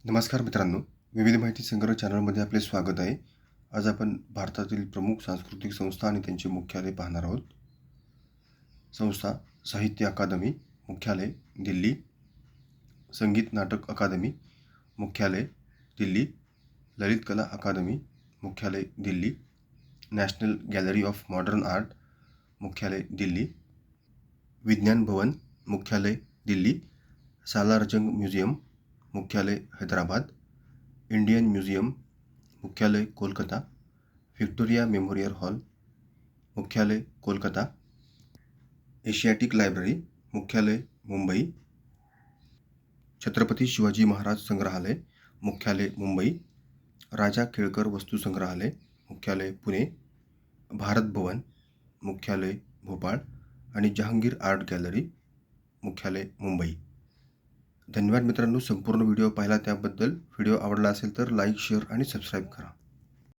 नमस्कार मित्रांनो, विविध माहिती संग्रह चॅनलमध्ये आपले स्वागत आहे. आज आपण भारतातील प्रमुख सांस्कृतिक संस्था आणि त्यांचे मुख्यालय पाहणार आहोत. संस्था: साहित्य अकादमी, मुख्यालय दिल्ली. संगीत नाटक अकादमी, मुख्यालय दिल्ली. ललित कला अकादमी, मुख्यालय Delhi. National gallery of modern art, मुख्यालय दिल्ली. विज्ञान भवन, मुख्यालय दिल्ली. सालारजंग म्युझियम, मुख्यालय हैदराबाद. इंडियन म्युझियम, मुख्यालय कोलकाता. व्हिक्टोरिया मेमोरियल हॉल, मुख्यालय कोलकाता. एशियाटिक लायब्ररी, मुख्यालय मुंबई. छत्रपती शिवाजी महाराज संग्रहालय, मुख्यालय मुंबई. राजा केळकर वस्तू संग्रहालय, मुख्यालय पुणे. भारत भवन, मुख्यालय भोपाळ. आणि जहांगीर आर्ट गॅलरी, मुख्यालय मुंबई. धन्यवाद मित्रांनो, संपूर्ण व्हिडिओ पाहिला त्याबद्दल. व्हिडिओ आवडला असेल तर लाईक, शेअर आणि सबस्क्राईब करा.